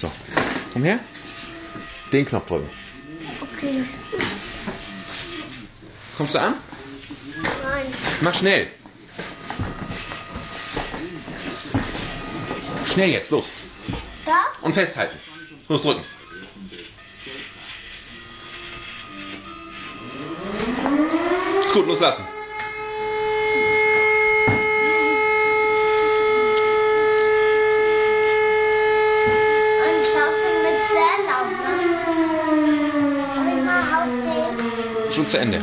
So, komm her. Den Knopf drücken. Okay. Kommst du an? Nein. Mach schnell. Schnell jetzt, los. Da? Und festhalten. Los drücken. Ist gut, loslassen. Und schaffen mit sehr laut, ne? Kann ich mal aufstehen? Schon zu Ende.